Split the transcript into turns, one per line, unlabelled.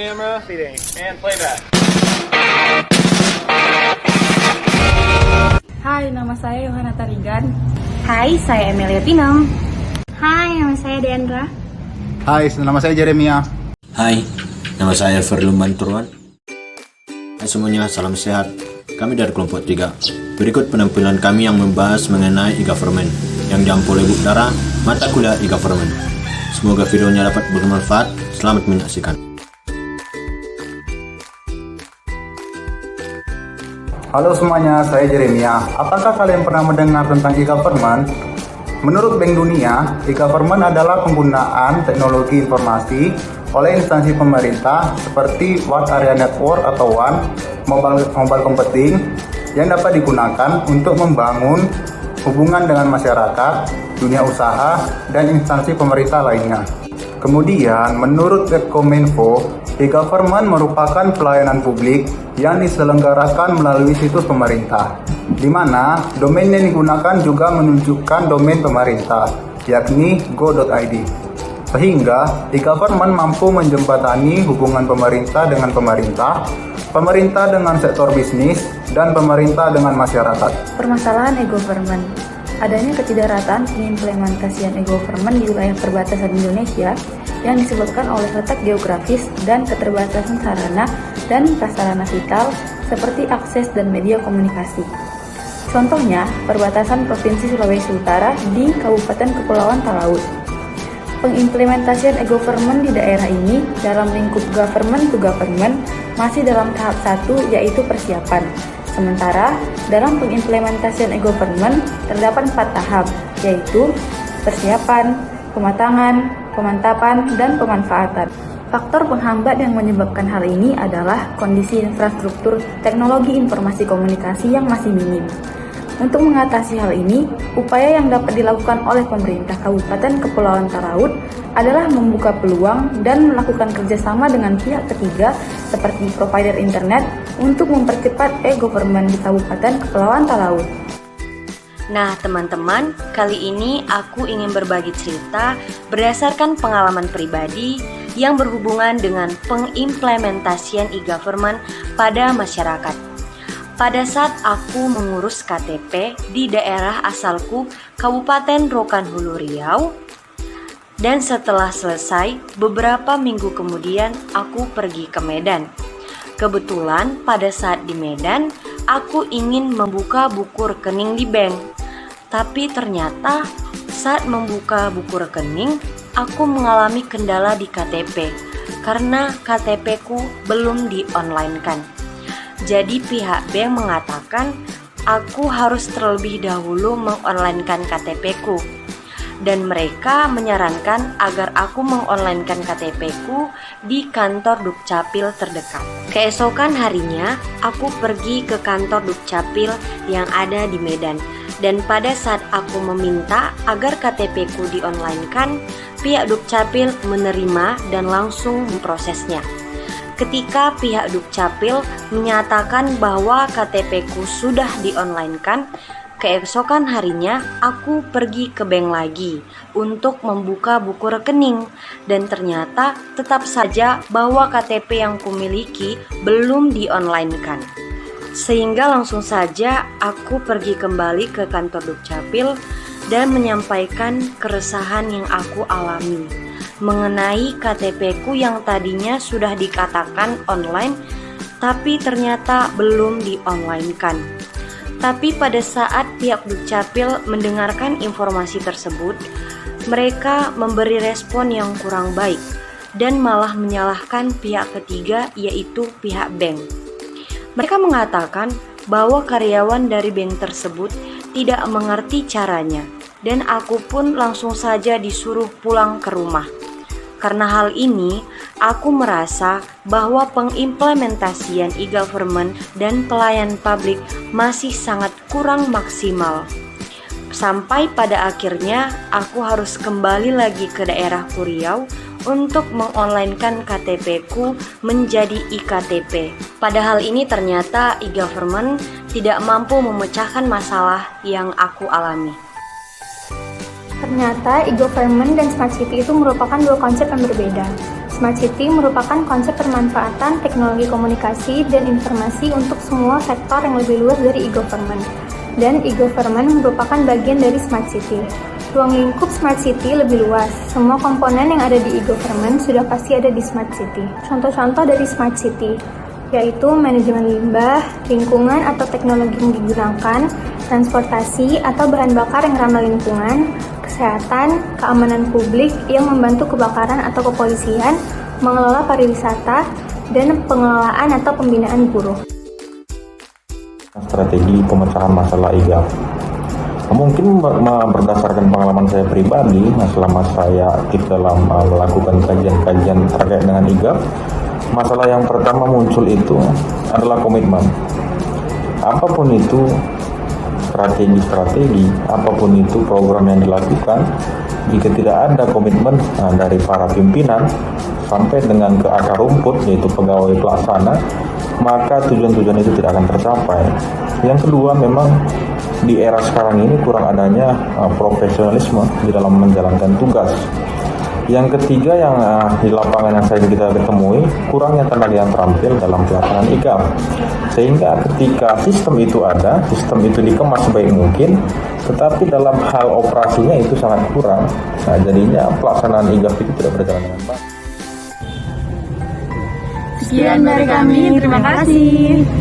camera, and playback.
Hai, nama saya Yohana Tarigan.
Hai, saya Emilia Pinam. Hai, nama saya Deandra.
Hai, nama saya Jeremia.
Hai, nama saya Ferluman Turwan. Hai semuanya, salam sehat. Kami dari kelompok 3. Berikut penampilan kami yang membahas mengenai e-government yang diampu oleh Bu Dara, mata kuliah e-government. Semoga videonya dapat bermanfaat. Selamat menyaksikan.
Halo semuanya, saya Jeremia. Apakah kalian pernah mendengar tentang e-government? Menurut Bank Dunia, e-government adalah penggunaan teknologi informasi oleh instansi pemerintah seperti One Area Network atau WAN, mobile computing yang dapat digunakan untuk membangun hubungan dengan masyarakat, dunia usaha, dan instansi pemerintah lainnya. Kemudian, menurut Webkominfo, e-government merupakan pelayanan publik yang diselenggarakan melalui situs pemerintah, di mana domain yang digunakan juga menunjukkan domain pemerintah, yakni go.id. Sehingga e-government mampu menjembatani hubungan pemerintah dengan pemerintah, pemerintah dengan sektor bisnis, dan pemerintah dengan masyarakat.
Permasalahan e-government. Adanya ketidakrataan pengimplementasian e-government di wilayah perbatasan Indonesia yang disebabkan oleh letak geografis dan keterbatasan sarana dan prasarana vital seperti akses dan media komunikasi. Contohnya, perbatasan Provinsi Sulawesi Utara di Kabupaten Kepulauan Talaut. Pengimplementasian e-government di daerah ini dalam lingkup government to government masih dalam tahap 1, yaitu persiapan. Sementara dalam pengimplementasian e-government terdapat 4 tahap, yaitu persiapan, pematangan, pemantapan, dan pemanfaatan. Faktor penghambat yang menyebabkan hal ini adalah kondisi infrastruktur teknologi informasi komunikasi yang masih minim. Untuk mengatasi hal ini, upaya yang dapat dilakukan oleh pemerintah Kabupaten Kepulauan Talaut adalah membuka peluang dan melakukan kerjasama dengan pihak ketiga seperti provider internet untuk mempercepat e-government di Kabupaten Kepulauan Talaut.
Nah teman-teman, kali ini aku ingin berbagi cerita berdasarkan pengalaman pribadi yang berhubungan dengan pengimplementasian e-government pada masyarakat. Pada saat aku mengurus KTP di daerah asalku, Kabupaten Rokan Hulu Riau, dan setelah selesai, beberapa minggu kemudian aku pergi ke Medan. Kebetulan pada saat di Medan, aku ingin membuka buku rekening di bank. Tapi ternyata saat membuka buku rekening, aku mengalami kendala di KTP karena KTP-ku belum di-online-kan. Jadi pihak bank mengatakan aku harus terlebih dahulu mengonlinekan KTP-ku. Dan mereka menyarankan agar aku mengonlinekan KTP-ku di kantor Dukcapil terdekat. Keesokan harinya, aku pergi ke kantor Dukcapil yang ada di Medan. Dan pada saat aku meminta agar KTP-ku di-onlinekan, pihak Dukcapil menerima dan langsung memprosesnya. Ketika pihak Dukcapil menyatakan bahwa KTP-ku sudah di-onlinekan, keesokan harinya aku pergi ke bank lagi untuk membuka buku rekening dan ternyata tetap saja bahwa KTP yang kumiliki belum di-onlinekan. Sehingga langsung saja aku pergi kembali ke kantor Dukcapil dan menyampaikan keresahan yang aku alami mengenai KTP-ku yang tadinya sudah dikatakan online tapi ternyata belum di-online-kan. Tapi pada saat pihak Dukcapil mendengarkan informasi tersebut, mereka memberi respon yang kurang baik dan malah menyalahkan pihak ketiga, yaitu pihak bank. Mereka mengatakan bahwa karyawan dari bank tersebut tidak mengerti caranya dan aku pun langsung saja disuruh pulang ke rumah. Karena hal ini, aku merasa bahwa pengimplementasian e-government dan pelayan publik masih sangat kurang maksimal. Sampai pada akhirnya, aku harus kembali lagi ke daerah Riau untuk mengonlinekan KTP-ku menjadi e-KTP. Padahal ini ternyata e-government tidak mampu memecahkan masalah yang aku alami.
Ternyata e-government dan smart city itu merupakan dua konsep yang berbeda. Smart City merupakan konsep permanfaatan teknologi komunikasi dan informasi untuk semua sektor yang lebih luas dari e-government. Dan e-government merupakan bagian dari Smart City. Ruang lingkup Smart City lebih luas. Semua komponen yang ada di e-government sudah pasti ada di Smart City. Contoh-contoh dari Smart City yaitu manajemen limbah, lingkungan atau teknologi yang digunakan, transportasi atau bahan bakar yang ramah lingkungan, kesehatan, keamanan publik yang membantu kebakaran atau kepolisian, mengelola pariwisata, dan pengelolaan atau pembinaan guru.
Strategi pemecahan masalah IGAF. Mungkin berdasarkan pengalaman saya pribadi, selama saya aktif dalam melakukan kajian-kajian terkait dengan IGAF, masalah yang pertama muncul itu adalah komitmen. Apapun itu strategi, apapun itu program yang dilakukan, jika tidak ada komitmen dari para pimpinan sampai dengan ke akar rumput, yaitu pegawai pelaksana, maka tujuan-tujuan itu tidak akan tercapai. Yang kedua, memang di era sekarang ini kurang adanya profesionalisme di dalam menjalankan tugas. Yang ketiga, yang di lapangan yang kita ketemui, kurangnya tenaga yang terampil dalam pelaksanaan IGAF. Sehingga ketika sistem itu ada, sistem itu dikemas sebaik mungkin, tetapi dalam hal operasinya itu sangat kurang. Jadinya pelaksanaan IGAF itu tidak berjalan dengan baik.
Sekian dari kami, terima kasih.